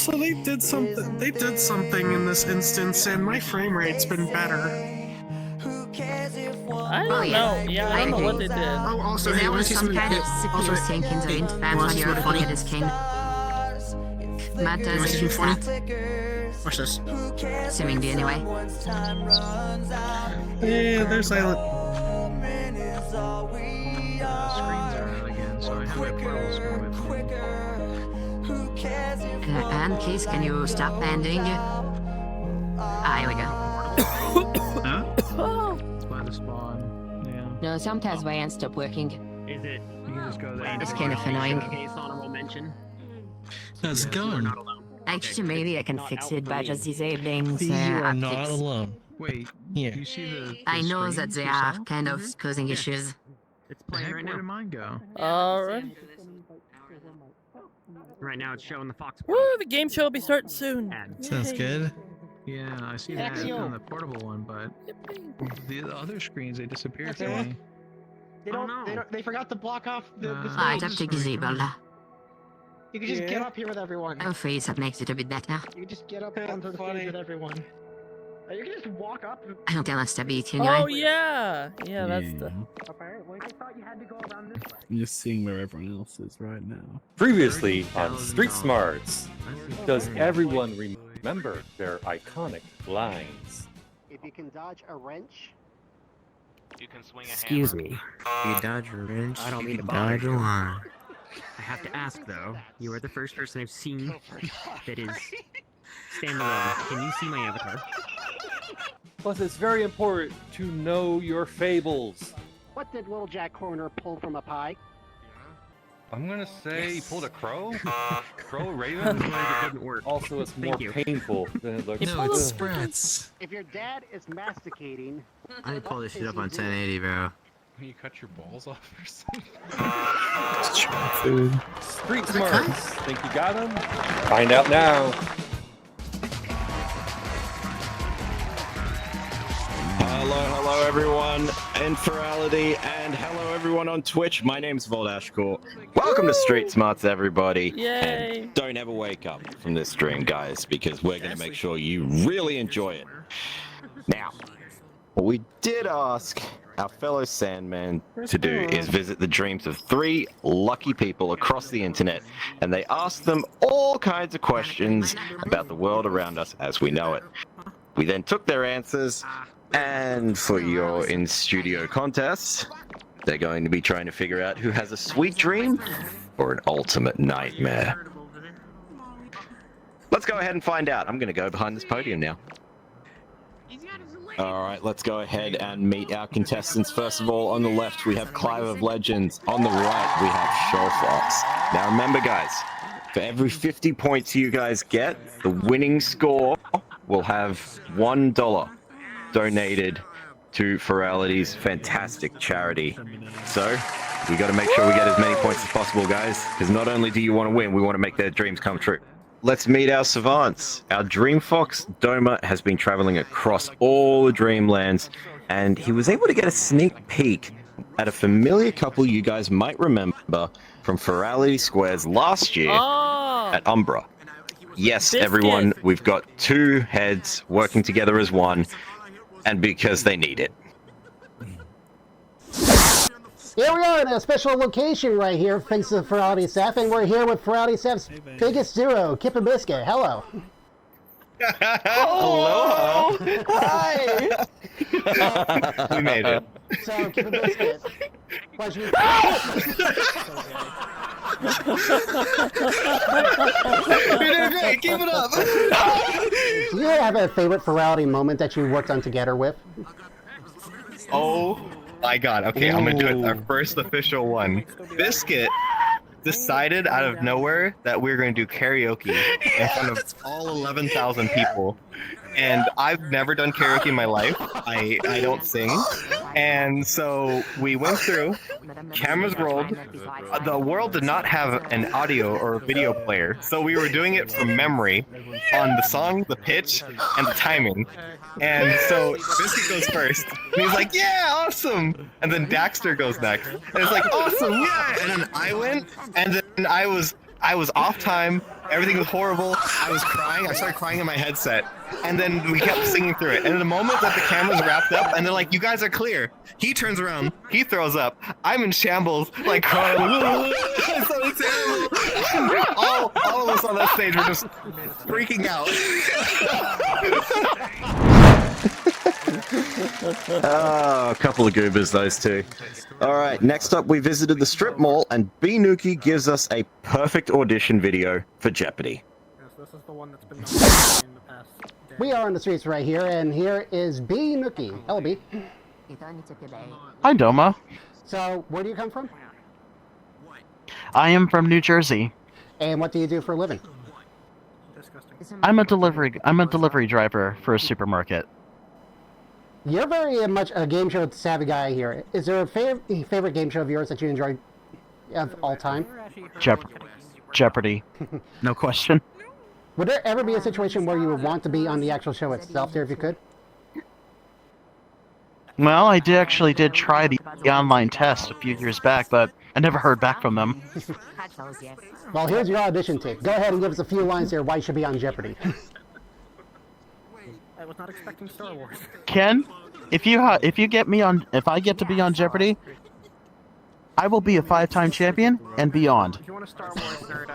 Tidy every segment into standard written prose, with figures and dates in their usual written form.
Also, they did something. They did something in this instance, and my frame rate's been better. I don't know. Yeah, I don't know what they did. Oh, also, There hey, was see some kind of also, CPU sync in the hey, interface wanna when see you're something looking funny? at his king. Matters wanna see in something that, Watch this. seemingly anyway. Yeah, there's Silent. Screens are out again, so I have my portable screen with me. And Keith, can you stop banding? Ah, here we go. Huh? It's by the spawn. Yeah. No, sometimes my hands stop working. Is it? You can just go there. It's kind of annoying. Case honorable mention. How's it going? Not alone. Actually, maybe I can Not fix out it for by me. just disabling the You are not optics. alone. Wait, Here. you see the I know that screens they yourself? are kind of causing issues. It's The playing heck, right where now. did mine go? Alright. Right now, it's showing the Fox. Woo, the game show will be starting soon. Ad. Sounds Yay. good. Yeah, I see that on the portable one, but the other screens, they disappeared to me. They Oh, don't, no. they don't. They forgot to block off the Ah, stage. it's up to disable. You can just get up here with everyone. Hopefully that makes it a bit better. You can just get up onto the stage with everyone. You can just walk up. I don't have stability Oh anyway. yeah, yeah, that's the. Apparently, I thought you had to go around this way. I'm just seeing where everyone else is right now. Previously on Street Smarts, does everyone remember their iconic lines? If you can dodge a wrench, You can swing a Excuse me. You dodge a wrench. I don't mean to dodge bother a you. line. I have to ask though. You are the first person I've seen that is standalone. Can you see my avatar? Plus, it's very important to know your fables. what did Little Jack Horner pull from a pie? I'm gonna say he pulled a crow? Crow, It raven? didn't work. Also, it's more Thank you. painful than it looks. No, it's Sprats. If your dad is masticating, I need to pull this shit up on 1080, bro. When you cut your balls off or something? It's chicken food. Street Smarts. Think you got him? Find out now. Hello everyone, Infirality, and hello everyone on Twitch. My name's Voldashcore. Welcome to Street Smarts, everybody. Yay. And don't ever wake up from this stream, guys, because we're going to make sure you really enjoy it. Now, what we did ask our fellow Sandman to do is visit the dreams of 3 lucky people across the internet, and they asked them all kinds of questions about the world around us as we know it. We then took their answers, and for your in-studio contests, they're going to be trying to figure out who has a sweet dream or an ultimate nightmare. Let's go ahead and find out. I'm going to go behind this podium now. Alright, let's go ahead and meet our contestants. First of all, on the left, we have Clive of Legends. On the right, we have Shawfox. Now remember, guys, for every 50 points you guys get, the winning score will have $1 donated to Ferality's fantastic charity. So, we got to make sure we get as many points as possible, guys, because not only do you want to win, we want to make their dreams come true. Let's meet our savants. Our Dream Fox, Doma, has been traveling across all the Dreamlands, and he was able to get a sneak peek at a familiar couple you guys might remember from Ferality Squares last year Oh. at Umbra. Yes, Biscuit. everyone, we've got 2 heads working together as one, and because they need it. here we are in a special location right here, thanks to Ferality staff, and we're here with Ferality staff's biggest duo, Kip and Biscuit. Hello. Aloha! Hi. We made it. So, Kip and Biscuit, why'd you... You're doing great. Keep it up. Do you have a favorite Ferality moment that you worked on together with? Oh my god, okay, I'm gonna do it, our first official one. Biscuit decided out of nowhere that we were gonna do karaoke in front of all 11,000 people. And I've never done karaoke in my life. I don't sing. And so we went through, cameras rolled. The world did not have an audio or video player, so we were doing it from memory on the song, the pitch, and the timing. And so Biscuit goes first, and he's like, yeah, awesome! And then Daxter goes next, and it's like, awesome, yeah! And then I went, and then I was off time, Everything was horrible. I was crying. I started crying in my headset. And then we kept singing through it. And in the moment that the camera's wrapped up, and they're like, you guys are clear. He turns around. He throws up. I'm in shambles, like crying. It's so terrible. All of us on that stage were just freaking out. Oh, a couple of goobers, those two. Alright, next up we visited the strip mall, and B-Nuki gives us a perfect audition video for Jeopardy! We are on the streets right here, and here is B Nookie. Hello, B. Hi, Doma. So, where do you come from? I am from New Jersey. And what do you do for a living? I'm a delivery driver for a supermarket. You're very much a game show savvy guy here. Is there a favorite game show of yours that you enjoy of all time? Jeopardy. No question. Would there ever be a situation where you would want to be on the actual show itself there if you could? Well, I did try the online test a few years back, but I never heard back from them. Well, here's your audition tape. Go ahead and give us a few lines here why you should be on Jeopardy. I was not expecting Star Wars. Ken, if I get to be on Jeopardy, I will be a 5-time champion and beyond. If you want a Star Wars nerd,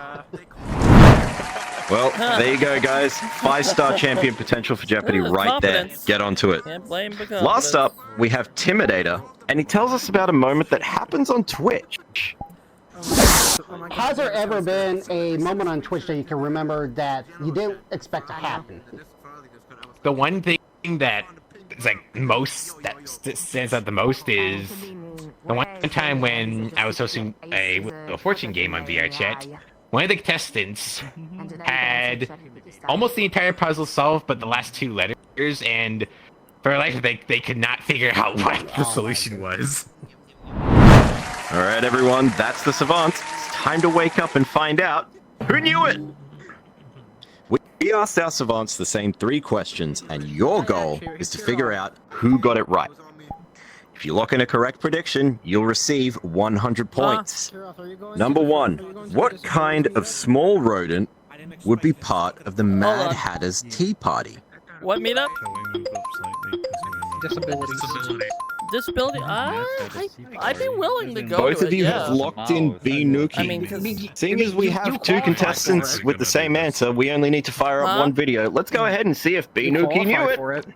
Well, there you go, guys. 5-star champion potential for Jeopardy right there. Confidence. Get onto it. Can't blame the Last up, we have Timidator, and he tells us about a moment that happens on Twitch. Has there ever been a moment on Twitch that you can remember that you didn't expect to happen? The one thing that is like stands out the most is the one time when I was hosting a fortune game on VR Chat. One of the contestants had almost the entire puzzle solved, but the last 2 letters, and for life they could not figure out what the solution was. Alright, everyone, that's the Savant. It's time to wake up and find out who knew it! We asked our Savants the same 3 questions, and your goal is to figure out who got it right. If you lock in a correct prediction, you'll receive 100 points. Number 1, what kind of small rodent would be part of the Mad Hatter's Tea Party? What meetup? Disability. I'd be willing to go. Both to of it, you yeah. have locked in B-Nuki. I mean, seeing as we have 2 contestants with the same answer, we only need to fire up 1 video. Let's go ahead and see if B-Nuki knew it.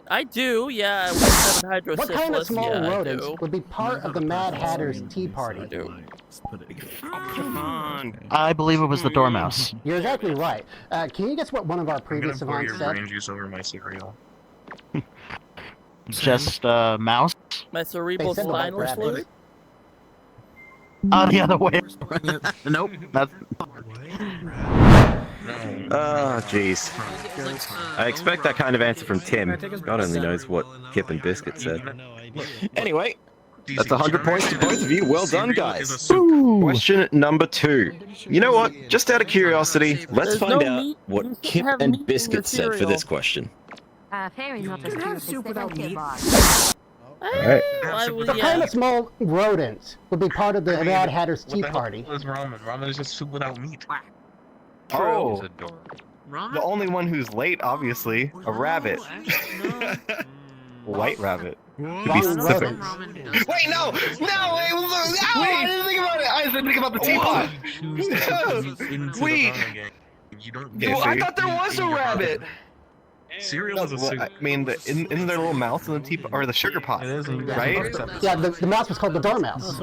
I do, yeah. What kind of small rodents would be part of the Mad Hatter's Tea Party? Come on. I believe it was the Dormouse. You're exactly right. Can you guess what one of our previous savants said? Brain juice over my cereal. Just mouse? My cerebral spinal fluid? The other way. Nope. That's... Oh, jeez. I expect that kind of answer from Tim. God only knows what Kip and Biscuit said. Anyway, that's 100 points to both of you. Well done, guys. Question number 2. You know what? Just out of curiosity, let's find out what Kip and Biscuit said for this question. soup without meat. Alright. What kind of small rodents would be part of the Mad Hatter's Tea Party? What the hell is ramen? Ramen is just soup without meat. Oh, the only one who's late, obviously, a rabbit. White rabbit. To be specific. Wait, no! No! Wait, I didn't think about it! I didn't think about the teapot! No! Wait! Well, I thought there was a rabbit! Cereal is a soup. I mean, isn't there a little mouse in the teapot, or the sugar pot, right? Yeah, the mouse was called the Dormouse.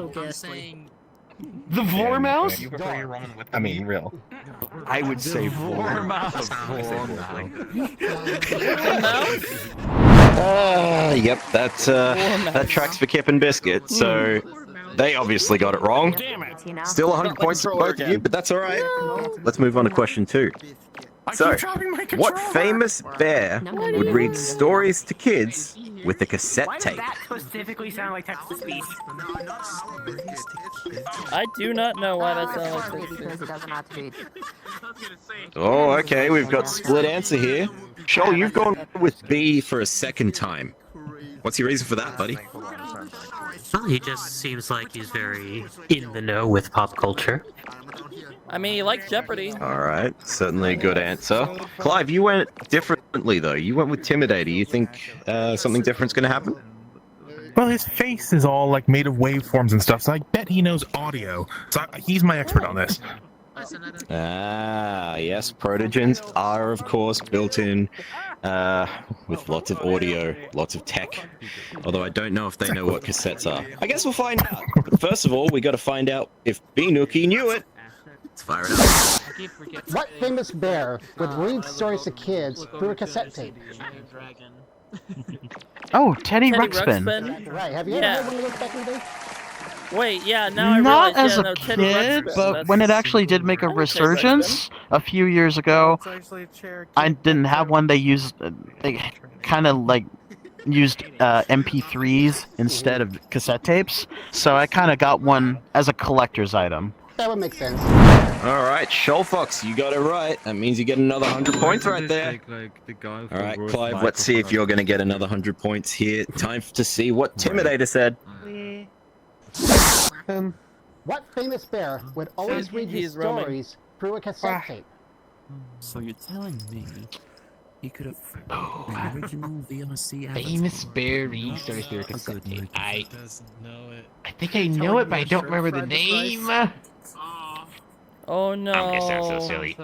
The Vormouse? You prefer your ramen with I mean, real. I would say Mouse? Yep, that tracks for Kip and Biscuit, so they obviously got it wrong. Still 100 points for both of you, but that's alright. Let's move on to question 2. So, what famous bear would read stories to kids with a cassette tape? That specifically sound like text-to-speech. I do not know why that sounds like text. Oh, okay, we've got split answer here. Shoal, you've gone with B for a second time. What's your reason for that, buddy? Well, he just seems like he's very in the know with pop culture. I mean, he likes Jeopardy. All right, certainly a good answer. Clive, you went differently though. You went with Timidator. You think something different's gonna happen? Well, his face is all like made of waveforms and stuff, so I bet he knows audio. So he's my expert on this. Ah, yes, protogens are of course built in with lots of audio, lots of tech. Although I don't know if they know what cassettes are. I guess we'll find out. But first of all, we got to find out if B-Nookie knew it. Let's fire it up. What famous bear would read stories to kids through a cassette tape? Oh, Teddy Teddy Ruxpin. Ruxpin. Right, have you Yeah. ever heard one of those back in the day? Wait, yeah, now I Not realize. as Yeah, a no, Teddy kid, Ruxpin, but that's- when it actually did make a resurgence a few years ago, I didn't have one. They used, they kind of like used MP3s instead of cassette tapes, so I kind of got one as a collector's item. That would make sense. All right, Shoalfox, you got it right. That means you get another 100 points right there. All right, Clive, let's see if you're going to get another 100 points here. Time to see what Timidator said. What famous bear would always read his He's roaming. stories through a cassette tape? So you're telling me he could have the original VRC Famous bear read stories through a cassette tape. I know it. think I know it, but I don't remember the name. Oh no. I'm gonna sound so silly.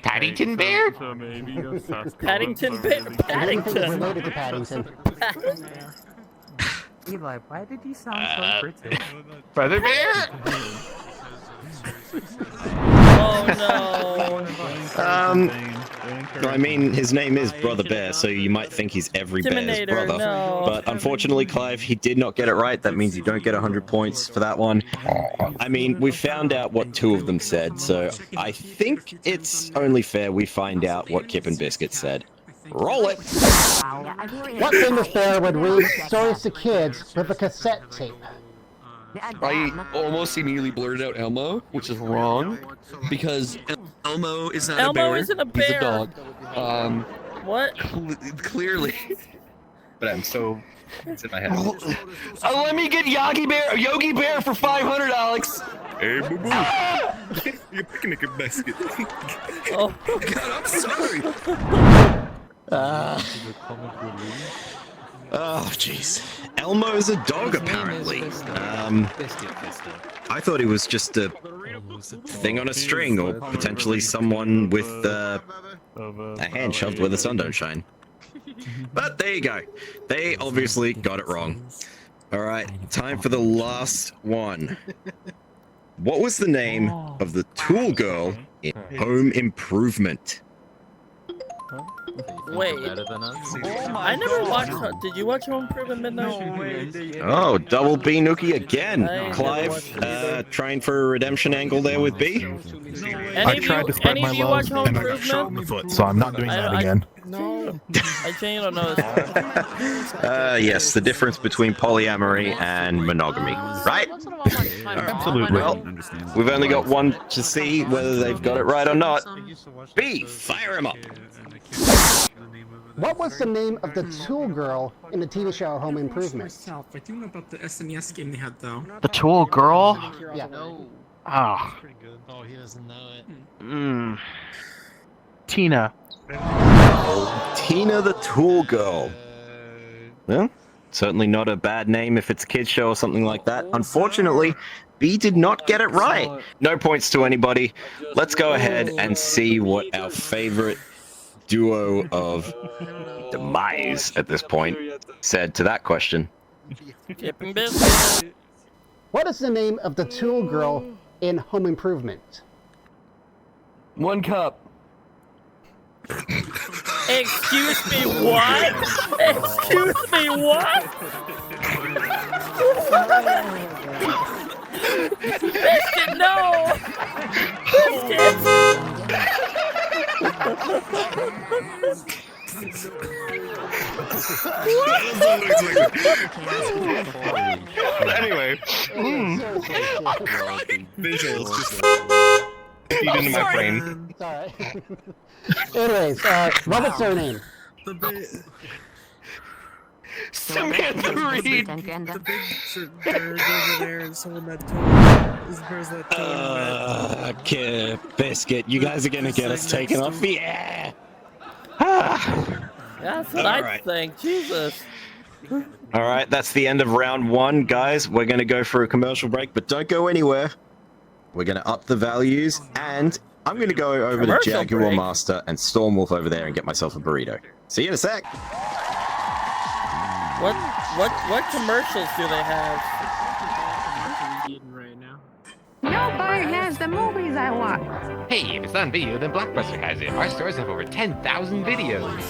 Paddington Bear? Paddington Bear. It's Paddington. related to Paddington. Eli, why did you sound so British? Brother Bear? Oh I mean, his name is Brother Bear, so you might think he's every bear's Timidator, brother. no. But unfortunately, Clive, he did not get it right. That means you don't get 100 points for that one. I mean, we found out what two of them said, so I think it's only fair we find out what Kip and Biscuit said. Roll it! What famous bear would read stories to kids with a cassette tape? I almost immediately blurted out Elmo, which is wrong, because Elmo is not Elmo a bear. isn't a He's bear. a dog. What? Clearly. But I'm so... It's in my head. Let me get Yogi Bear for 500, Alex. Hey, boo boo. You're picnic a biscuit. Oh. God, I'm sorry. Oh, jeez. Elmo's a dog, apparently. I thought he was just a thing on a string, or potentially someone with a hand shoved where the sun don't shine. But there you go. They obviously got it wrong. All right, time for the last one. What was the name of the tool girl in Home Improvement? Wait. I never watched. Did you watch Home Improvement Midnight? Oh, double B Nookie again. I Clive, trying for a redemption angle there with B. I tried to spread my love and I got shot in the foot, so I'm not doing that again. No, I genuinely don't know this. Yes, the difference between polyamory and monogamy, right? Absolutely. Well, we've only got one to see whether they've got it right or not. B, fire him up. What was the name of the tool girl in the TV show Home Improvement? I don't know about the SNES game they had though. The tool girl? Yeah. Ah. Oh, he doesn't know it. Tina. Tina the Tool Girl. Well, certainly not a bad name if it's a kid's show or something like that. Unfortunately, B did not get it right. No points to anybody. Let's go ahead and see what our favorite duo of demise at this point said to that question. Kip and Biscuit. What is the name of the tool girl in Home Improvement? One cup. Excuse me, what? Excuse me, what? Biscuit, no! Anyway, visuals just feed into my brain. It's alright. Anyways, what was her name? Samantha Reed. The big bird over there and someone that told Okay, Biscuit, you guys are gonna get us taken off the air. That's what I think. Jesus. All right, that's the end of round 1, guys. We're gonna go for a commercial break, but don't go anywhere. We're gonna up the values, and I'm gonna go over to Commercial Jaguar break? Master and Stormwolf over there and get myself a burrito. See you in a sec. What commercials do they have? Nobody has the movies I want. Hey, if it's on video, then Blockbuster has it. Our stores have over 10,000 videos.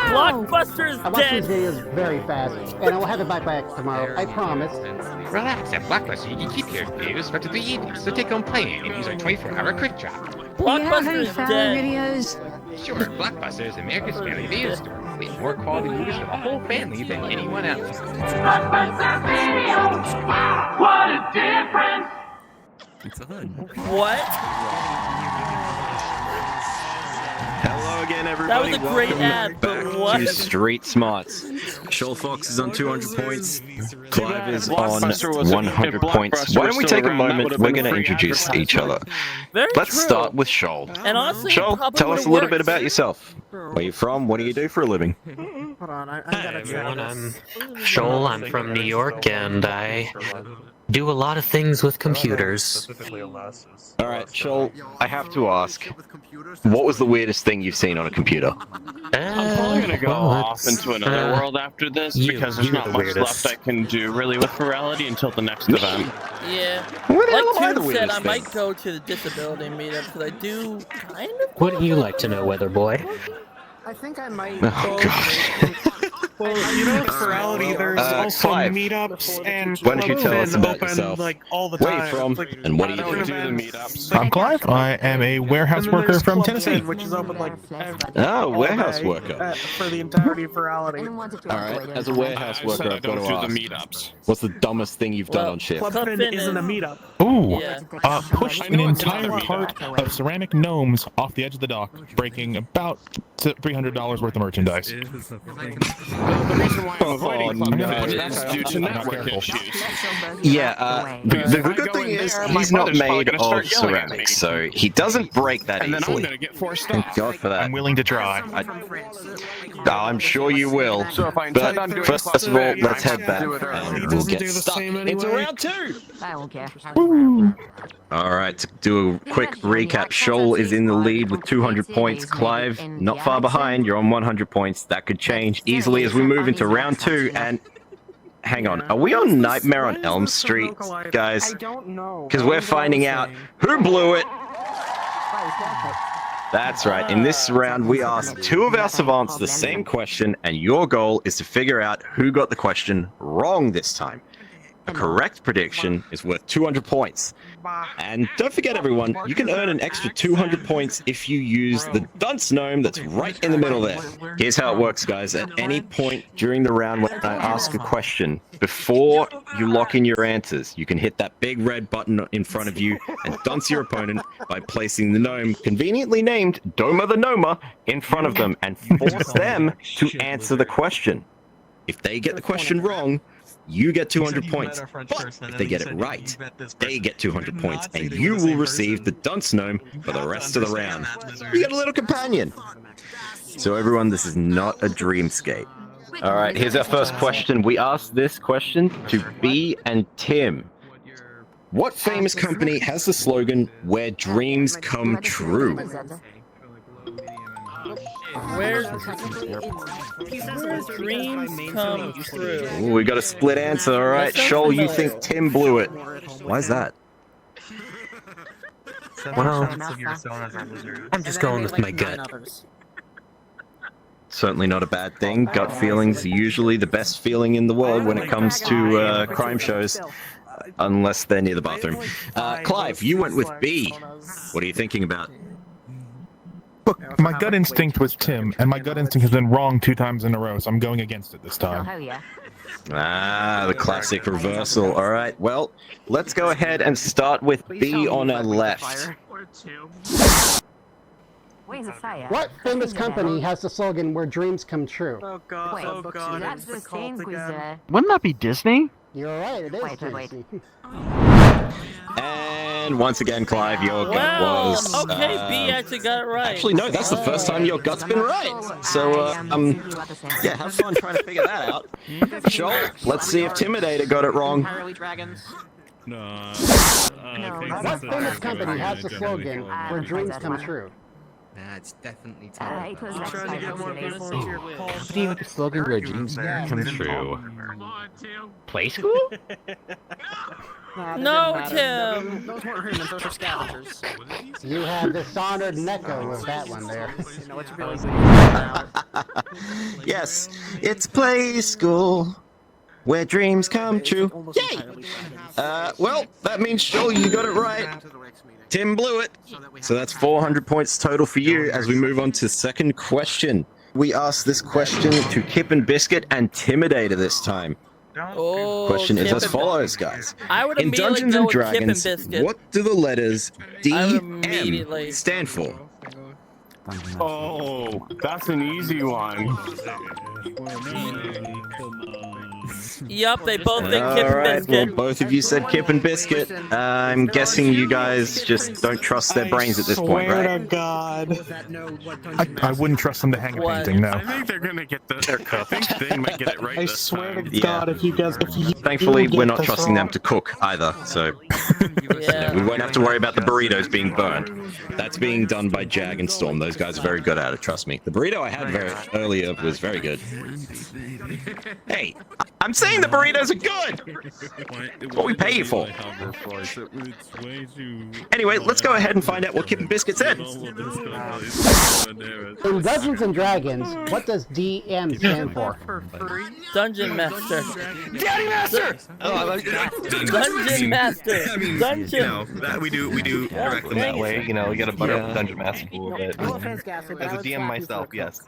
Blockbuster is I watch dead. these videos very fast, and I will have it back tomorrow. I promise. Relax, at Blockbuster you can keep your videos for up to 3 evenings, so take home playing and use our 24-hour quick drop. Blockbuster is dead. Videos. Sure, Blockbuster is America's family video store. We have more quality movies for the whole family than anyone else. Blockbuster Video! Wow, what a difference! It's a hood. What? Hello again, That everybody. was a great Welcome ad, but back what? to Street Smarts. Shoal Fox is on 200 points. Clive is on Blockbuster was- 100 if points. Blockbuster Why was don't we still take a around, that moment? would've We're been going to free introduce each other. Very Let's true. start with Shoal. And honestly, Shoal, probably tell us would've a little bit worked. about yourself. Where are you from? What do you do for a living? Hold on, I gotta Everyone, I'm Shoal. I'm from New York, and I do a lot of things with computers. All right, Shoal, I have to ask, what was the weirdest thing you've seen on a computer? I'm probably gonna go off into another world after this because there's not much left I can do really with Virality until the next event. Yeah. What the hell Like am I the Toon said, weirdest I thing? might go to the disability meetup because I do kind of. Wouldn't you like to know, Weather Boy? I think I might. Oh, gosh. Well, you know, with Virality, there's also Clive, meetups and why don't you tell us clubs about open, yourself? like all the Where time. you from, Like, and what do you I don't do? do the meetups. I'm Clive. I am a warehouse And then worker there's from Club Tennessee. Ted, which is open like Oh, all warehouse day, worker. for the entirety of Virality. All right, as a warehouse worker, I've got to do ask, the meetups. what's the dumbest thing you've done on shift? Club Fin isn't a meetup. Ooh, Yeah. pushed an entire cart of ceramic gnomes off the edge of the dock, breaking about $300 worth of merchandise. The reason why I'm avoiding Club no. Fin is due to network issues. Yeah, the good thing is he's not made of ceramics, so he doesn't break that And then I'm easily. gonna get forced Thank off. God for that. I'm willing to try. I'm sure you will. So if I intend on But doing first Club of all, Fin, let's I head have back to do it early. and He we'll doesn't get do the stuck same into anyway. round 2. I won't care. All right, to do a quick recap, Shoal is in the lead with 200 points. Clive, not far behind. You're on 100 points. That could change easily as we move into round 2. And hang on, are we on Nightmare on Elm Street, guys? I don't know. Because we're finding out who blew it. That's right. In this round, we asked 2 of our savants the same question, and your goal is to figure out who got the question wrong this time. A correct prediction is worth 200 points. And don't forget, everyone, you can earn an extra 200 points if you use the dunce gnome that's right in the middle there. Here's how it works, guys. At any point during the round when I ask a question, before you lock in your answers, you can hit that big red button in front of you and dunce your opponent by placing the gnome, conveniently named Doma the Noma, in front of them and force them to answer the question. If they get the question wrong, you get 200 points. But if they get it right, they get 200 points, and you will receive the dunce gnome for the rest of the round. You get a little companion. So everyone, this is not a dreamscape. All right, here's our first question. We asked this question to B and Tim. What famous company has the slogan, "Where dreams come true"? Where dreams come true. Ooh, we got a split answer. All right, Shoal, you think Tim blew it. Why is that? Well, I'm just going with my gut. Certainly not a bad thing. Gut feelings are usually the best feeling in the world when it comes to crime shows, unless they're near the bathroom. Clive, you went with B. What are you thinking about? Look, my gut instinct was Tim, and my gut instinct has been wrong 2 times in a row, so I'm going against it this time. Ah, the classic reversal. All right, well, let's go ahead and start with B on our left. What famous company has the slogan "Where dreams come true"? Oh god, Wait, oh god, that's it's the cult same quiz. again. Wouldn't that be Disney? You're right. It is. Wait. Disney. And And once again, Clive, your gut was... okay, B actually got it right. Actually, no, that's the first time your gut's been right. So, yeah, have fun trying to figure that out. Sure, let's see if Timidator got it wrong. No. What famous company has the slogan, where dreams come true? It's definitely trying to get more people into your Company with the slogan where dreams come true. Play school? No, Tim! Those weren't humans, those are scavengers. You have dishonored Neko with that one there. Yes, it's Play School, where dreams come true. Yay! Well, that means Joel, you got it right. Tim blew it. So that's 400 points total for you as we move on to second question. We asked this question to Kip and Biscuit and Timidator this time. Oh, Question is Kip as and follows, guys. I would In immediately Dungeons go and with Kip and Dragons, Biscuit. what do the letters D I would M immediately- stand for? Oh, that's an easy one. Yup, they both think Kip and Alright, well, Biscuit. both of you said Kip and Biscuit. I'm guessing you guys just don't trust their brains at this point, right? God. I wouldn't trust them to hang a painting, no. I think they're gonna get the. I think they might get it right. I this swear time. to God, if you guys... Thankfully, we're not trusting them to cook either, so we won't have to worry about the burritos being burned. That's being done by Jag and Storm. Those guys are very good at it, trust me. The burrito I had earlier was very good. Hey, I'm saying the burritos are good! That's what we pay you for. Anyway, let's go ahead and find out what Kip and Biscuit said. In Dungeons and Dragons, what does DM stand for? Dungeon Master. Daddy Master! Dungeon Master. Dungeon. You know, that we do direct them that way. You know, we gotta butter up the Dungeon Master a little bit. As a DM myself, yes.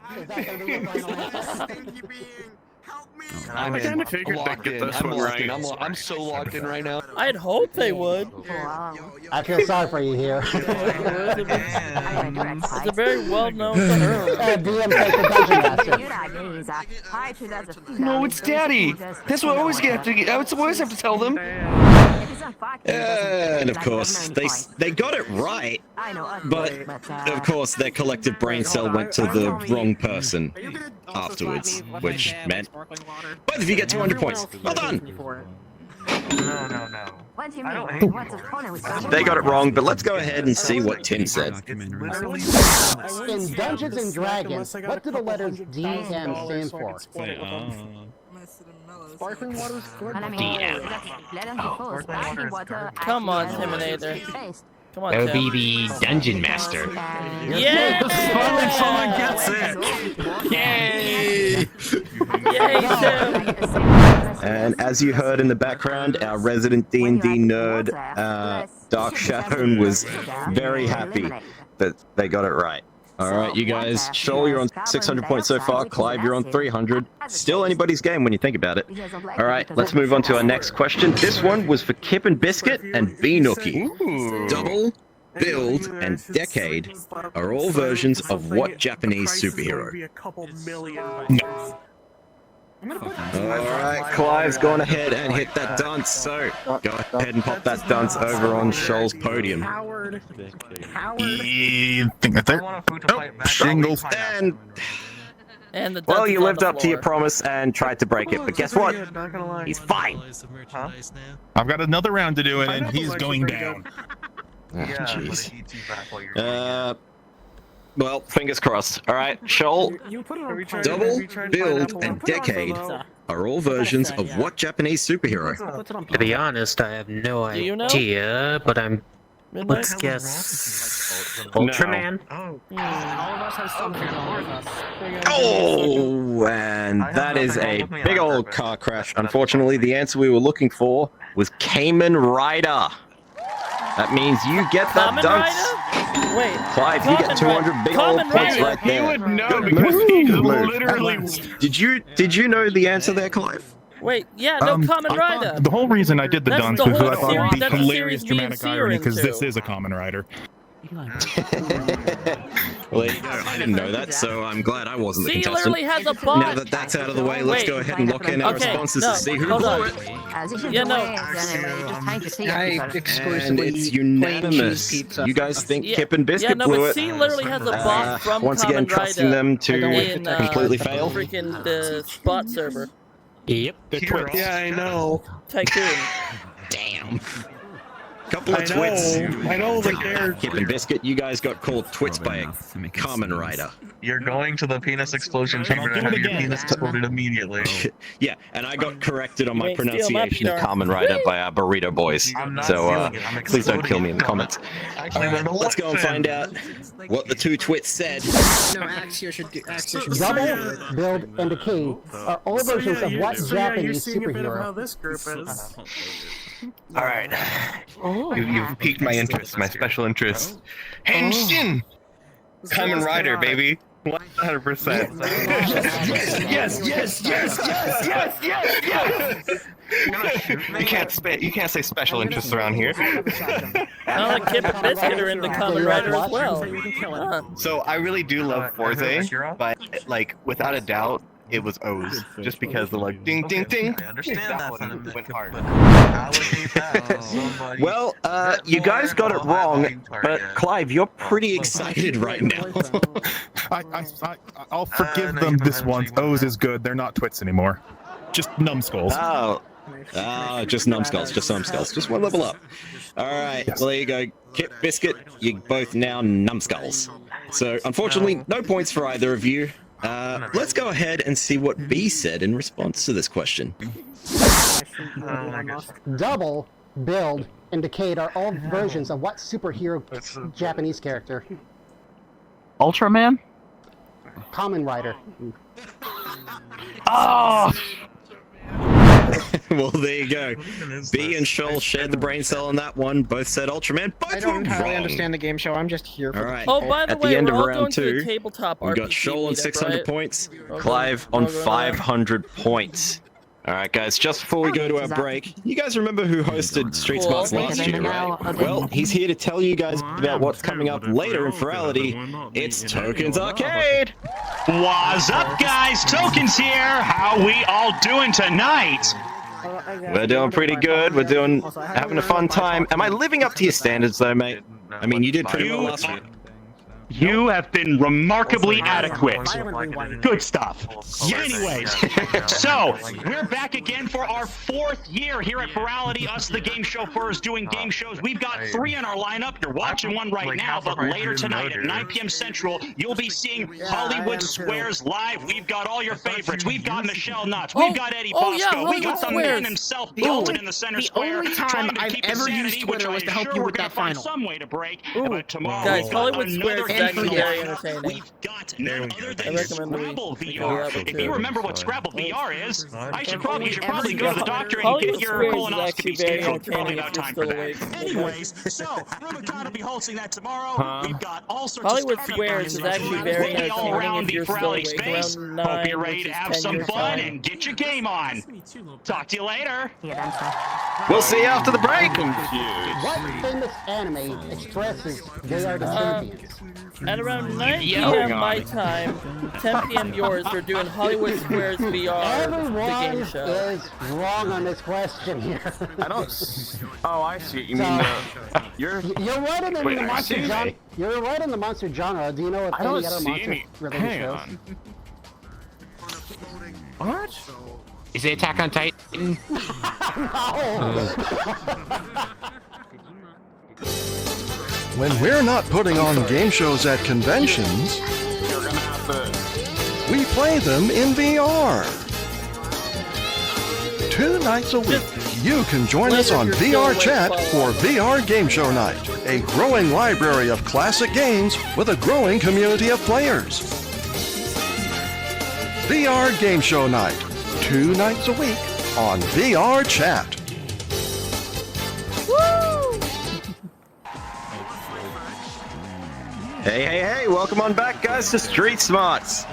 I'm I kinda figured they'd locked get in. this I'm one locked in. right. I'm so locked in right now. I'd hope they would. I feel sorry for you here. It's a very well-known term. DM takes the Dungeon Master. No, it's Daddy. That's what I always have to tell them. And of course, they got it right, but of course their collective brain cell went to the wrong person afterwards, which meant both of you get 200 points. Well done! They got it wrong, but let's go ahead and see what Tim said. In Dungeons and Dragons, what do the letters DM stand for? Sparkling water is good. Come on, Timidator. Come on, That would Tim. be the Dungeon Master. Yeah! Finally someone gets it! Yay! Yay, Tim! And as you heard in the background, our resident D&D nerd, Dark Shadow, was very happy that they got it right. Alright, you guys, Shoal, you're on 600 points so far. Clive, you're on 300. Still anybody's game when you think about it. Alright, let's move on to our next question. This one was for Kip and Biscuit and B-Nookie. Double, Build, and Decade are all versions of what Japanese superhero? No. Alright, Clive's gone ahead and hit that dunce, so go ahead and pop that dunce over on Shoal's podium. You think that's it? Oh, shingles. And the well, you on lived the up to your floor. promise and tried to break it, but guess what? He's fine. I've got another round to do it, and he's going down. Jeez. Well, fingers crossed. Alright, Shoal, Double, Build, and Decade are all versions of what Japanese superhero? To be honest, I have no Do you know? idea, but let's guess Ultraman. Oh, and that is a big old car crash. Unfortunately, the answer we were looking for was Kamen Rider. That means you get that Kamen dunce. Rider? Wait. Clive, you get 200 big old Kamen points Rider. right there. He would know Good because move. he Good move. literally. Did you know the answer there, Clive? Wait, yeah, no, Kamen Rider. The whole reason I did the That's dunce the was because I whole thought it would be series- that's the hilarious series me and dramatic C are irony because into. this is a Kamen Rider. Well, there you go. I didn't know that, so I'm glad I wasn't the See, contestant. literally has a bot. Now that that's out of the way, let's Wait. go ahead and lock in our responses to see who blew it. Yeah, no. And it's unanimous. You guys think Kip and Biscuit Yeah, no, blew but it. C literally has a bot from Once again, Kamen trusting Rider them to in, completely fail. Freaking the spot server. Yep. Yeah, I know. Tycoon. Damn. Couple of twits. I know the character. Kip and Biscuit, you guys got called twits by a Kamen Rider. You're going to the penis explosion chamber to have your penis exploded immediately. Yeah, and I got corrected on my You ain't steal my pronunciation of PR. Kamen Rider by our Burrito Boys. So please don't kill me in the comments. Actually, Alright, let's go and find out what the two twits said. No, Axio should do. Axio should Double, Build, and Decay are all versions of what Japanese superhero? this group is. All right. You've piqued my interest, my special interest. Henshin! Kamen Rider, baby. 100%. You can't say special interests around here. Now like Kip and Biscuit are into Kamen Rider as well. Huh. So I really do love Forza, but like without a doubt, it was O's, just because the like ding ding ding. I understand that one went hard. Well, you guys got it wrong, but Clive, you're pretty excited right now. I'll forgive them this once. O's is good. They're not twits anymore. Just numbskulls. Just numbskulls. Just numbskulls. Just one level up. All right. Well, there you go. Kip, Biscuit, you both now numbskulls. So, unfortunately, no points for either of you. Let's go ahead and see what B said in response to this question. Double, Build, and Decay are all versions of what superhero Japanese character? Ultraman? Kamen Rider. Oh! Well, there you go. B and Shoal shared the brain cell on that one. Both said Ultraman. Both I don't were entirely wrong. understand the game show. I'm just here for All right. Oh, by the At way, the end we're of all round going to two, the tabletop we got RPG Shoal on meetup, 600 right? points, Okay. Clive on Okay. 500 points. All right, guys, just before we go to our break, you guys remember who hosted Street Smarts last year, right? Well, he's here to tell you guys about what's coming up later in Ferality. It's Tokens Arcade! What's up, guys? Tokens here! How we all doing tonight? We're doing pretty good. We're having a fun time. Am I living up to your standards, though, mate? I mean, you did pretty well last week. You have been remarkably adequate. Good stuff. Anyways, so we're back again for our 4th year here at Ferality, us the game chauffeurs doing game shows. We've got 3 in our lineup. You're watching one right now, but later tonight at 9 p.m. Central, you'll be seeing Hollywood Squares live. We've got all your favorites. We've got Michelle Knotts. We've got Eddie Bosco. We got the man himself, Dalton in the center square. only time I've ever used Twitter was to help you with that final. Some way to break. But tomorrow, Guys, we've got Hollywood another Squares is game actually for very you. entertaining. We've got none other than I recommend we Scrabble check it VR. out, If too. you remember what Scrabble VR is, you should probably go to the doctor and Hollywood get your Squares is colonoscopy actually very scheduled. Probably entertaining about if you're time for still that. awake. Anyways, so Rubicon will be hosting that tomorrow. We've got all sorts Hollywood of Squares is actually very We'll be all entertaining around if the you're still Ferality awake. space. Around Hope 9, you're ready which to is have 10 some your fun time. and get your game on. Talk to you later. We'll see you after the break! What famous anime expresses they are the champions? At around 9 Yeah. p.m. my time, 10 p.m. yours, we're doing Hollywood Squares VR, the Everyone game show. is wrong on this question here. I don't. Oh, I see. You mean you're. You're right in Wait, the I monster see. genre. You're right in the monster genre. Do you know if I don't any other see monster any. related Hang shows? on. What? Is it Attack on Titan? When we're not putting on game shows at conventions, we play them in VR. 2 nights a week, you can join us on VR Chat for VR Game Show Night, a growing library of classic games with a growing community of players. VR Game Show Night, 2 nights a week on VR Chat. Hey, welcome on back, guys, to Street Smarts.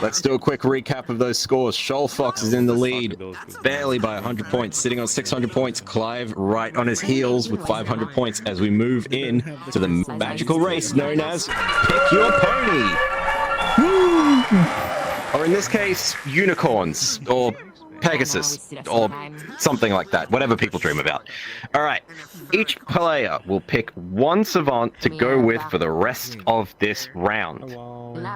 let's do a quick recap of those scores. Shoal Fox is in the lead, barely by 100 points, sitting on 600 points. Clive right on his heels with 500 points as we move in to the magical race known as Pick Your Pony. Or in this case, unicorns, or Pegasus, or something like that, whatever people dream about. Alright, each player will pick one savant to go with for the rest of this round.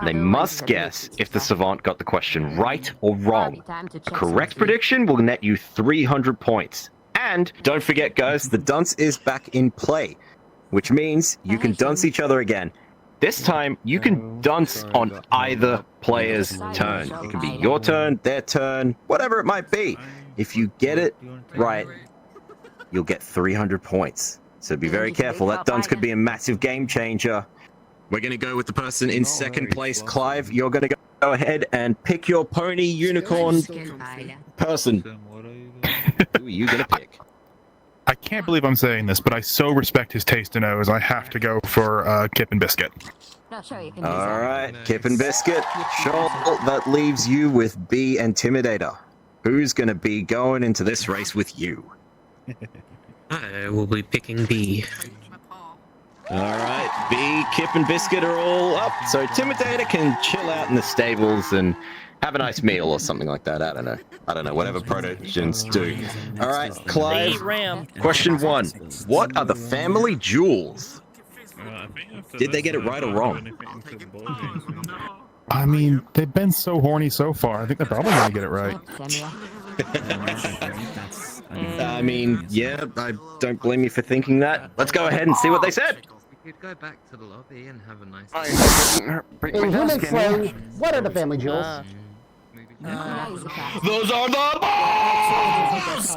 They must guess if the savant got the question right or wrong. A correct prediction will net you 300 points. And don't forget, guys, the dunce is back in play, which means you can dunce each other again. This time, you can dunce on either player's turn. It can be your turn, their turn, whatever it might be. If you get it right, you'll get 300 points. So be very careful. That dunce could be a massive game changer. We're going to go with the person in second place. Clive, you're going to go ahead and pick your pony, unicorn person. Who are you going to pick? I can't believe I'm saying this, but I so respect his taste in O's, I have to go for Kip and Biscuit. Alright, Kip and Biscuit. Shoal, that leaves you with B Intimidator. Who's going to be going into this race with you? I will be picking B. Alright, B, Kip and Biscuit are all up, so Intimidator can chill out in the stables and have a nice meal or something like that. I don't know, whatever proto-gens do. Alright, Clive, question 1. What are the family jewels? Did they get it right or wrong? I mean, they've been so horny so far. I think they're probably going to get it right. I mean, yeah, I don't blame you for thinking that. Let's go ahead and see what they said. We could go back to the lobby and have a nice. In human slang, what are the family jewels? Those are the balls!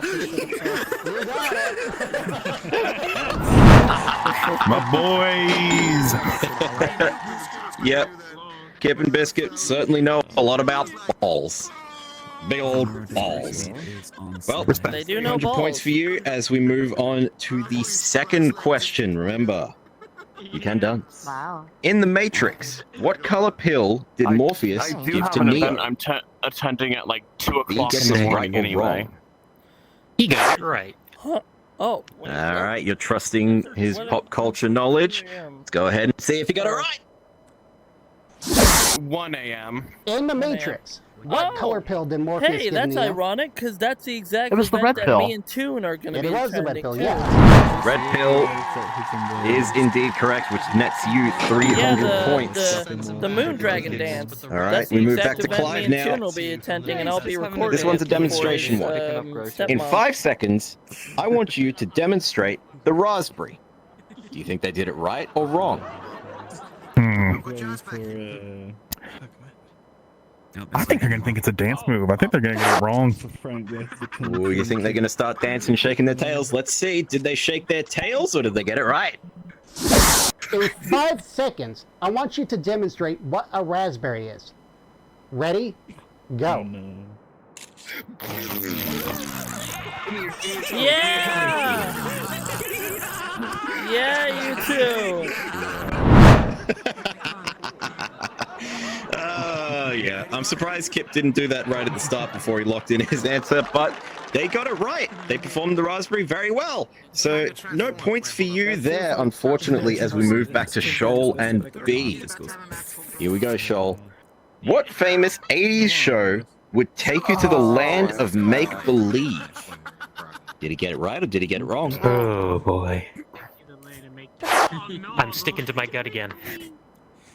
My boys! Yep. Kip and Biscuit certainly know a lot about balls. Big old balls. Well, They do know 100 balls. points for you as we move on to the second question. Remember, you can dance. Wow. In the Matrix, what color pill did Morpheus I do give have to an Neo? event I'm attending at like 2 He o'clock gets in the it morning right or anyway. wrong? He got it right. Huh. Oh. All right, you're trusting his pop culture knowledge. Let's go ahead and see if he got it right. 1 a.m. In the Matrix, what color pill did Morpheus Hey, give that's Neo? ironic, because that's the exact It was the event red that pill. me and Toon are going to It be was the red attending, pill, too. yeah. Red pill is indeed correct, which nets you 300 points. The Moon Dragon Dance. All right, That's the we move exact back to event Clive me and now. Toon will be attending, and I'll be recording. This one's a it for demonstration his, one. In stepmom. 5 seconds, I want you to demonstrate the raspberry. Do you think they did it right or wrong? I think they're going to think it's a dance move. I think they're going to get it wrong. Ooh, you think they're going to start dancing, shaking their tails? Let's see. Did they shake their tails or did they get it right? In 5 seconds, I want you to demonstrate what a raspberry is. Ready? Go. Yeah! Yeah, you too! Oh, yeah. I'm surprised Kip didn't do that right at the start before he locked in his answer, but they got it right. They performed the raspberry very well. So, no points for you there, unfortunately, as we move back to Shoal and B. Here we go, Shoal. What famous 80s show would take you to the land of make-believe? Did he get it right or did he get it wrong? Oh boy. I'm sticking to my gut again.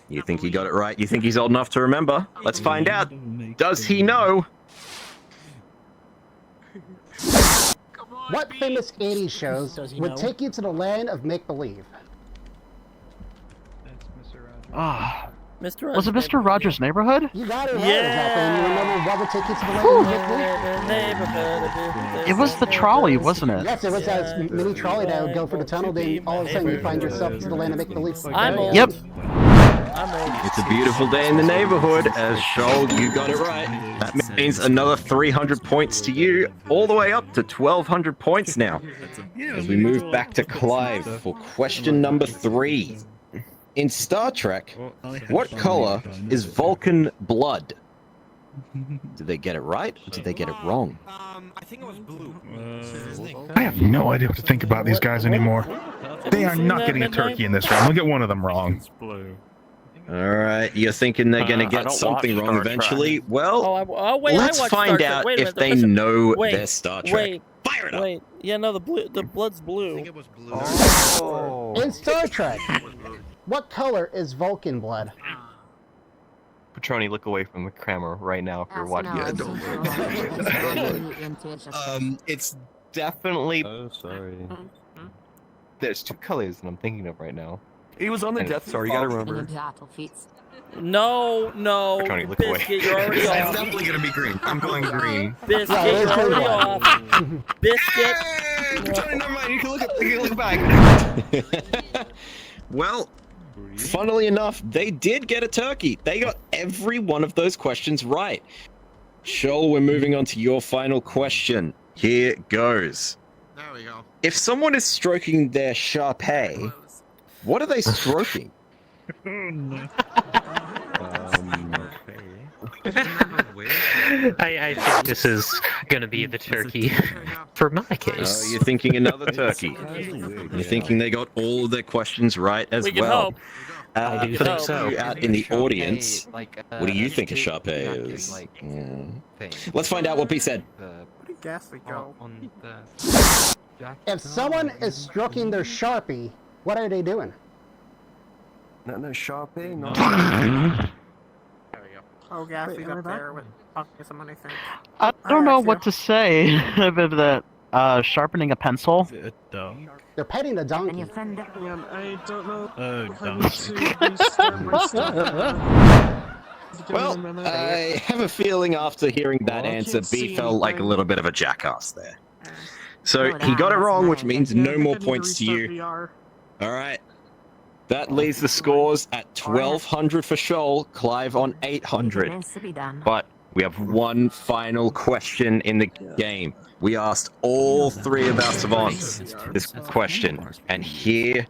You think he got it right? You think he's old enough to remember? Let's find out. Does he know? What famous 80s shows would take you to the land of make-believe? Ah, Mr. was it Mr. Rogers' Neighborhood? You got it right, Yeah. exactly. And you remember what would take you to the land of make-believe? It was the trolley, wasn't it? Yes, it was that mini trolley that would go for the tunnel, then all of a sudden you find yourself to the land of make-believe. I'm old. Yep. I'm old. It's a beautiful day in the neighborhood. As Shoal, you got it right. That means another 300 points to you, all the way up to 1,200 points now. As we move back to Clive for question number 3. In Star Trek, what color is Vulcan blood? Did they get it right or did they get it wrong? I think it was blue. I have no idea what to think about these guys anymore. They are not getting a turkey in this round. We'll get one of them wrong. Alright, you're thinking they're gonna I get don't something watch wrong Star Trek. eventually? Well, Wait, let's I watched find Star Trek. out Wait a if minute, they know wait, their Star Trek. Wait, Fire it up! wait. Yeah, no, the blood's blue. In Star Trek, what color is Vulcan blood? Petroni, look away from the camera right now if you're watching. It's definitely. Oh, sorry. There's two colors that I'm thinking of right now. He was on the Death Star, you gotta remember. No, Petroni, look away. Biscuit, you're already It's off. definitely gonna be green. I'm going green. Biscuit, you're already off. Biscuit. Petroni, never mind. You can look back. Well, funnily enough, they did get a turkey. They got every one of those questions right. Shoal, we're moving on to your final question. Here goes. There we go. If someone is stroking their Sharpay, what are they stroking? I think this is gonna be the turkey for my case. Oh, you're thinking another turkey. You're thinking they got all of their questions right as We can well. hope. I do For think those so. of you out in the audience, what do you think a Sharpay is? Let's find out what B said. If someone is stroking their Sharpie, what are they doing? No, Sharpay? No. Oh, Gaffy up there with someone, I think. I don't know what to say about that. Sharpening a pencil. They're petting a donkey. I don't know. Well, I have a feeling after hearing that answer, B felt like a little bit of a jackass there. So he got it wrong, which means no more points to you. Alright. That leaves the scores at 1200 for Shoal, Clive on 800. But we have one final question in the game. We asked all three of our savants this question, and here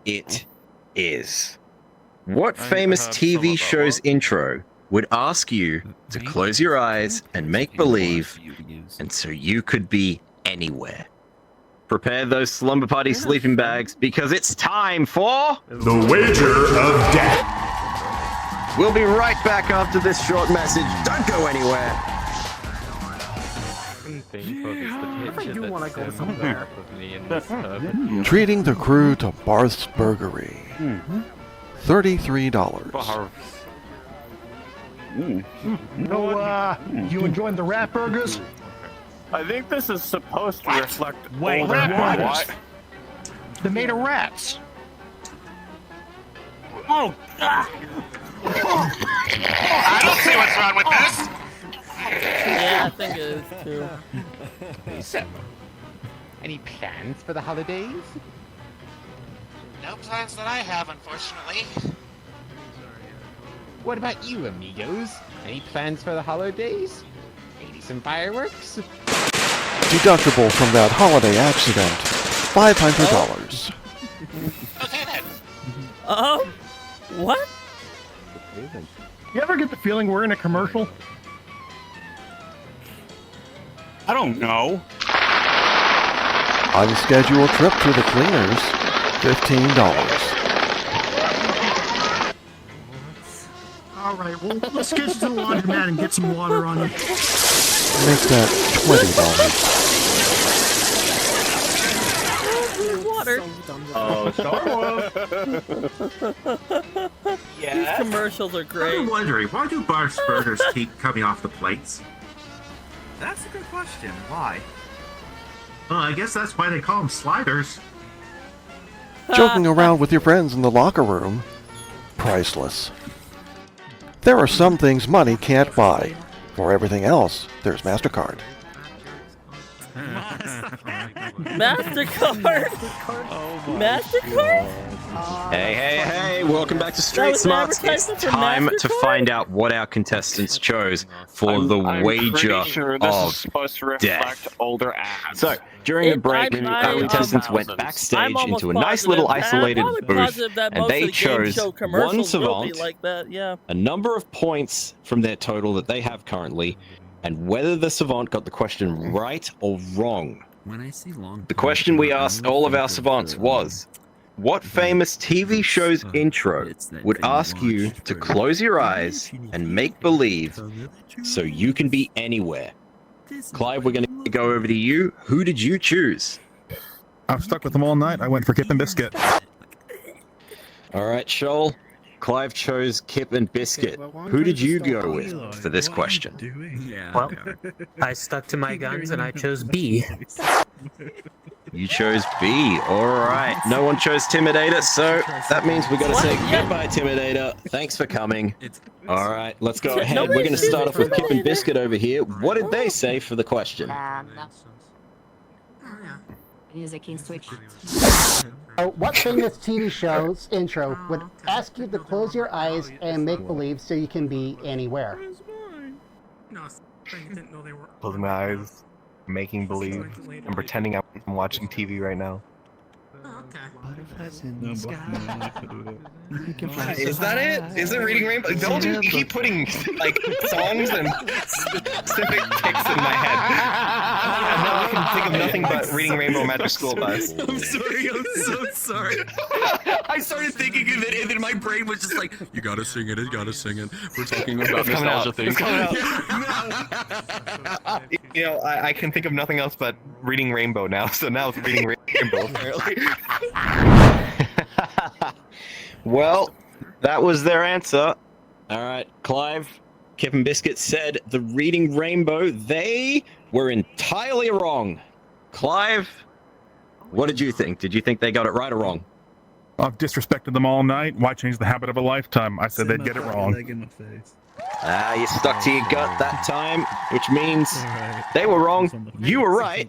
it is. What famous TV show's intro would ask you to close your eyes and make believe, and so you could be anywhere? Prepare those slumber party sleeping bags, because it's time for... The Wager of Death. We'll be right back after this short message. Don't go anywhere. Treating the crew to Barth's Burgery. $33. You enjoying the rat burgers? I think this is supposed to reflect Wait, older rat ones. burgers? They're made of rats. Oh, I don't see what's wrong with this. Yeah, I think it is too. So, any plans for the holidays? No plans that I have, unfortunately. What about you, amigos? Any plans for the holidays? Maybe some fireworks? Deductible from that holiday accident. $500. Okay then. What? You ever get the feeling we're in a commercial? I don't know. Unscheduled trip to the cleaners. $15. Alright, well, let's get you to the laundromat and get some water on you. Make that $20. Water. Oh, Star These commercials are great. I'm wondering, why do Barth's Burgers keep coming off the plates? That's a good question. Why? Well, I guess that's why they call them sliders. Joking around with your friends in the locker room. Priceless. There are some things money can't buy. For everything else, there's MasterCard. MasterCard? MasterCard? Hey, hey, hey, welcome back to That Street was an Smarts. It's advertisement for time to MasterCard? find out what our contestants chose for the I'm wager pretty sure this of is supposed to reflect death. older ads. So, during the break, our contestants went backstage into a nice little isolated booth, and they chose one savant, a number of points from their total that they have currently, and whether the savant got the question right or wrong. The question we asked all of our savants was, what famous TV show's intro would ask you to close your eyes and make believe so you can be anywhere? Clive, we're going to go over to you. Who did you choose? I've stuck with them all night. I went for Kip and Biscuit. All right, Shoal. Clive chose Kip and Biscuit. Who did you go with for this question? Well, I stuck to my guns and I chose B. You chose B. All right. No one chose Timidator, so that means we got to say goodbye, Timidator. Thanks for coming. All right, let's go ahead. We're going to start off with Kip and Biscuit over here. What did they say for the question? What famous TV show's intro would ask you to close your eyes and make believe so you can be anywhere? Closing my eyes, making believe, and pretending I'm watching TV right now. Is that it? Is it Reading Rainbow? Don't you keep putting like songs and specific ticks in my head. And now I can think of nothing but Reading Rainbow Magic School Bus. I'm sorry, I'm so sorry. I started thinking of it, and then my brain was just like, you gotta sing it, you gotta sing it. We're talking about nostalgia things. You know, I can think of nothing else but Reading Rainbow now, so now it's Reading Rainbow, apparently. Well, that was their answer. All right, Clive, Kip and Biscuit said the Reading Rainbow. They were entirely wrong. Clive, what did you think? Did you think they got it right or wrong? I've disrespected them all night. Why change the habit of a lifetime? I said they'd get it wrong. You stuck to your gut that time, which means they were wrong. You were right.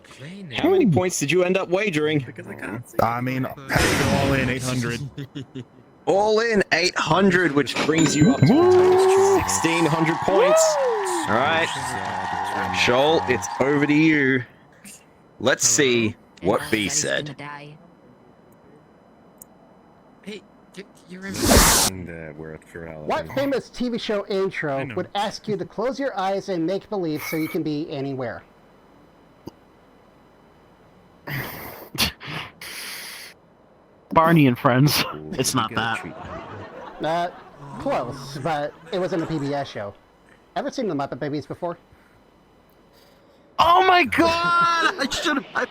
How many points did you end up wagering? I mean, I had to go all in 800. All in 800, which brings you up to 1,600 points. All right, Shoal, it's over to you. Let's see what B said. What famous TV show intro would ask you to close your eyes and make believe so you can be anywhere? Barney and Friends. It's not that. Close, but it wasn't a PBS show. Ever seen the Muppet Babies before? Oh my god! I should have.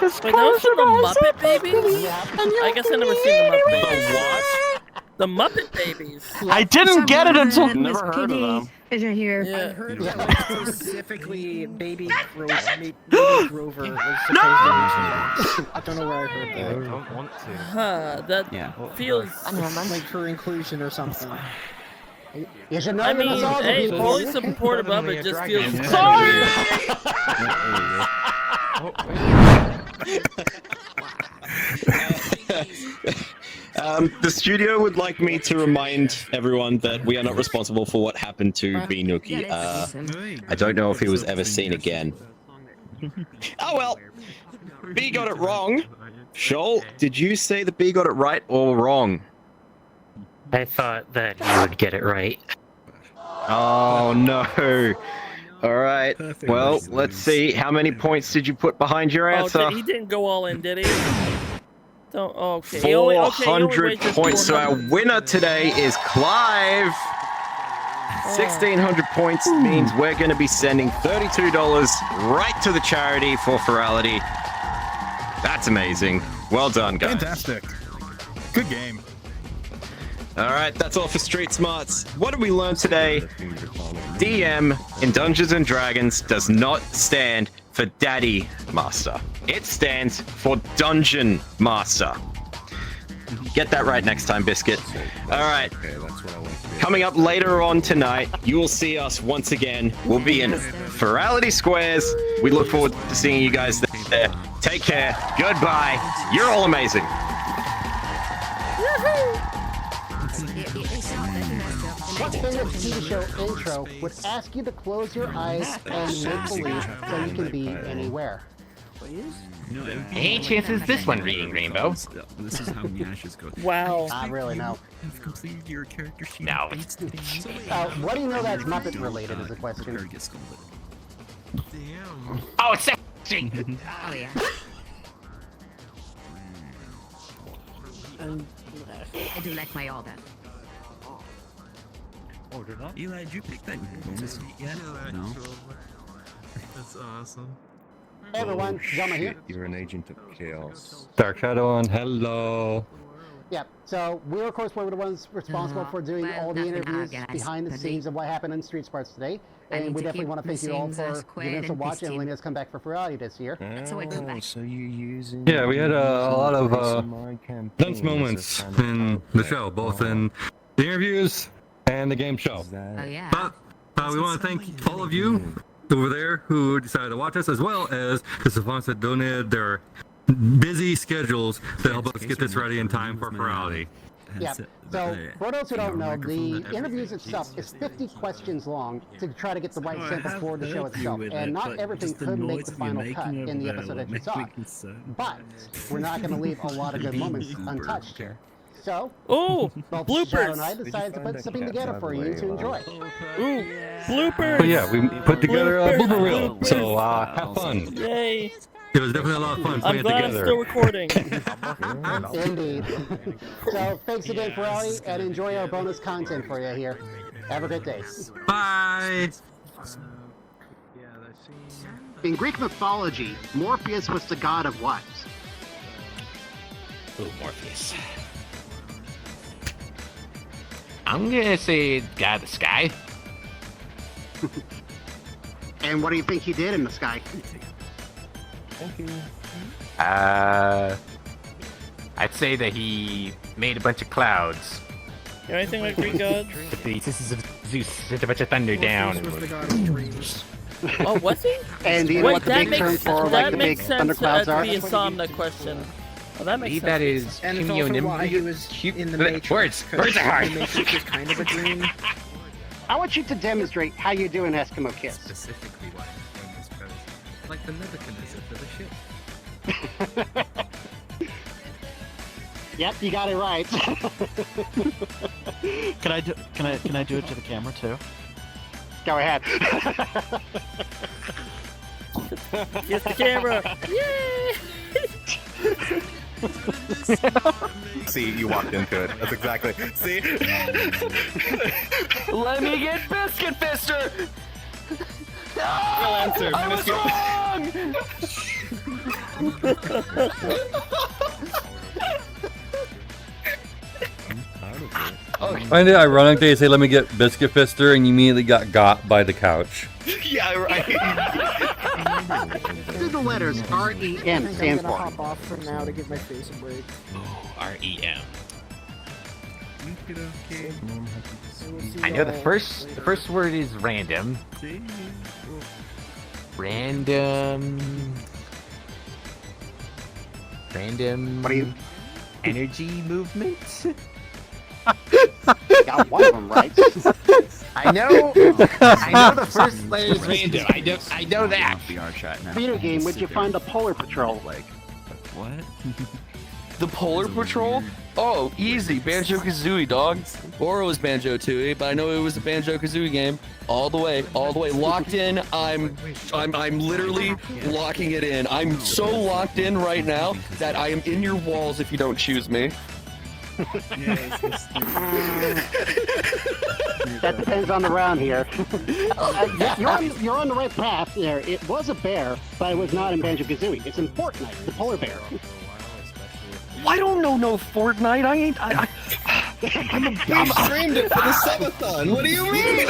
Wait, that was from the Muppet Babies? I guess I never seen the Muppet Babies. The what? The Muppet Babies. I didn't get it until. Never heard of them. Isn't here? Yeah. I heard specifically Baby Grover was supposed to be. I don't know where I heard that. I don't want to. Huh, that feels like her inclusion or something. You should know I mean, hey, fully supportive of it just feels sorry. The studio would like me to remind everyone that we are not responsible for what happened to B Nookie. I don't know if he was ever seen again. Oh well, B got it wrong. Shoal, did you say that B got it right or wrong? I thought that you would get it right. Oh no. Alright, well, let's see. How many points did you put behind your answer? Oh, he didn't go all in, did he? Don't, okay. 400 points. So our winner today is Clive. 1,600 points means we're going to be sending $32 right to the charity for Ferality. That's amazing. Well done, guys. Fantastic. Good game. All right, that's all for Street Smarts. What did we learn today? DM in Dungeons & Dragons does not stand for Daddy Master. It stands for Dungeon Master. Get that right next time, Biscuit. All right. Coming up later on tonight, you will see us once again. We'll be in Ferality Squares. We look forward to seeing you guys there. Take care. Goodbye. You're all amazing. What famous TV show intro would ask you to close your eyes and make believe so you can be anywhere? Any chances this one reading Rainbow? This is how Nyashes go. Wow. Not really, no. You've completed your character sheet. No. What do you know that's Muppet related is the question. Damn. Oh, it's sexy! Oh, yeah. I do like my order. Ordered up? Eli, did you pick that bonus feat yet? No. That's awesome. Hey everyone, Zama here. You're an agent of chaos. Dark Shadow on, hello. Yep, so we're of course one of the ones responsible for doing all the interviews behind the scenes of what happened in Street Sparks today. And we definitely want to thank you all for giving us a watch and letting us come back for Friday this year. So you're using... Yeah, we had a lot of tense moments in the show, both in the interviews and the game show. Oh, yeah. But we want to thank all of you over there who decided to watch us, as well as the savants that donated their busy schedules to help us get this ready in time for Virality. Yeah, so for those who don't know, the interviews itself is 50 questions long to try to get the right sample for the show itself, and not everything could make the final cut in the episode that you saw. But we're not going to leave a lot of good moments untouched here. So, both bloopers. Shadow and I decided to put something together for you to enjoy. Ooh, bloopers! But yeah, we put together a blooper reel, so have fun. Yay! It was definitely a lot of fun putting I'm glad it together. I'm still recording. Indeed. So, thanks again, Ferrari, and enjoy our bonus content for you here. Have a good day. Bye! In Greek mythology, Morpheus was the god of what? Ooh, Morpheus. I'm gonna say God of the Sky. And what do you think he did in the sky? Thank you. I'd say that he made a bunch of clouds. You know anything like Greek gods? The sisters of Zeus sent a bunch of thunder down. Was the god of dreams. Oh, was he? And do you know what the big term for like the big thunderclouds are? That makes sense to the Insomnia question. Oh, that makes sense. That is And it's also why he was in the Matrix. Words are hard. The Matrix is kind of a dream. I want you to demonstrate how you do an Eskimo kiss. Specifically why I'm famous, because like the Nebuchadnezzar for the ship. Yep, you got it right. Can I do it to the camera too? Go ahead. Kiss the camera! Yay! See, you walked into it. That's exactly. See? Let me get Biscuit Fister! Real answer. I I find it ironic that you say, let me get Biscuit Fister, and you immediately got by the couch. Yeah, right. What do the letters R-E-M stand I'm gonna hop off for now to give my face a break. Oh, R-E-M. Okay. I know the first word is random. Random. What do you... Energy movement? Got one of them right. I know the first letter is random. I know that. Video game, would you find the Polar Patrol? What? The Polar Patrol? Oh, easy. Banjo-Kazooie, dog. Or it was Banjo-Tooie, but I know it was a Banjo-Kazooie game. All the way. Locked in. I'm literally locking it in. I'm so locked in right now that I am in your walls if you don't choose me. That depends on the round here. Yeah, you're on the right path there. It was a bear, but it was not in Banjo-Kazooie. It's in Fortnite, the polar bear. I don't know no Fortnite. I'm streamed it for the subathon. What do you mean?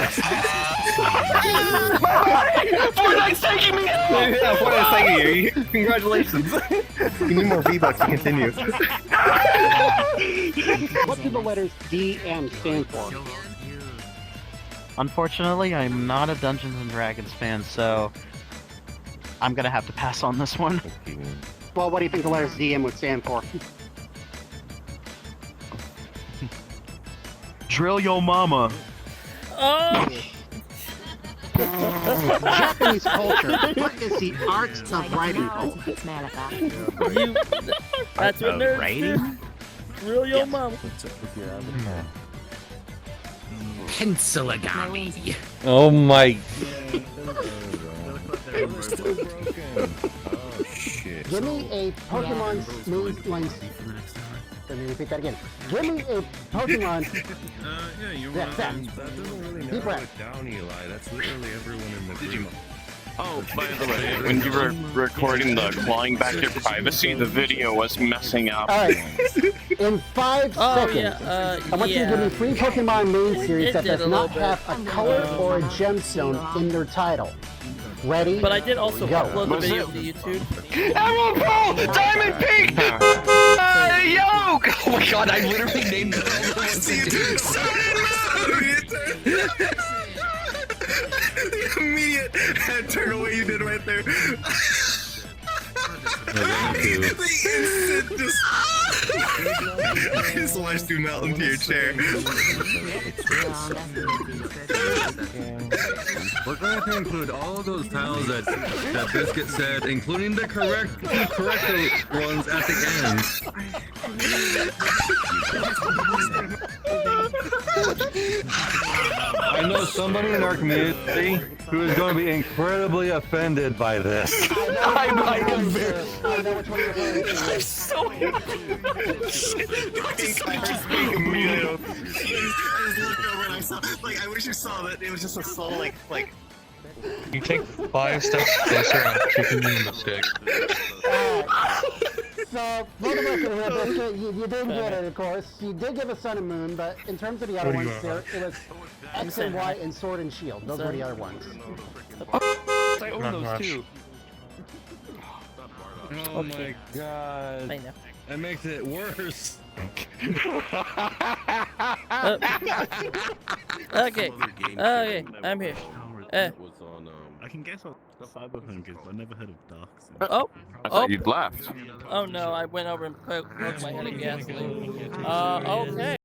Fortnite's taking me out! Yeah, Fortnite's taking you. Congratulations. You need more V-Bucks to continue. What do the letters DM stand for? Unfortunately, I'm not a Dungeons and Dragons fan, so I'm gonna have to pass on this one. Well, what do you think the letters DM would stand for? Drill yo mama. Oh! Japanese culture. What is the art of writing? You, that's what nerds writing? do. Real your mama. Pencilogamy. Oh my. Give me a Pokemon smooth lens. Let me repeat that again. Give me a Pokemon. Yeah, you're Yeah, right. that. That doesn't really Deep narrow breath. it down, Eli. That's literally everyone in the group. Oh, by the way, when you were recording the clawing back your privacy, the video was messing up. Alright. In 5 seconds, I want you to give me 3 Pokemon main series that did does a not little have a color or a gemstone in their title. Ready? But I did also Go. upload the video to YouTube. Emerald Pearl! Diamond Pink! Yellow! Oh my god, I literally named them. The immediate head turn away you did right there. The instant just watched you melt into your chair. We're going to include all of those tiles that Biscuit said, including the correct ones at the end. I know somebody in our community who is going to be incredibly offended by this. I'm so I wish you saw that. It was just a soul like. You take 5 steps closer and I'm kicking you in the stick. So, both of us in here, Biscuit, you didn't get it, of course. You did give us Sun and Moon, but in terms of the other ones, it was X and Y and Sword and Shield. Those were the other ones. I own those too. Oh my god. I know. That makes it worse. Okay. Okay, I'm here. I can guess what Cyberpunk is, but I never heard of Dark Souls. Oh. I thought you'd left. Oh no, I went over and poked my head in gasoline. Okay.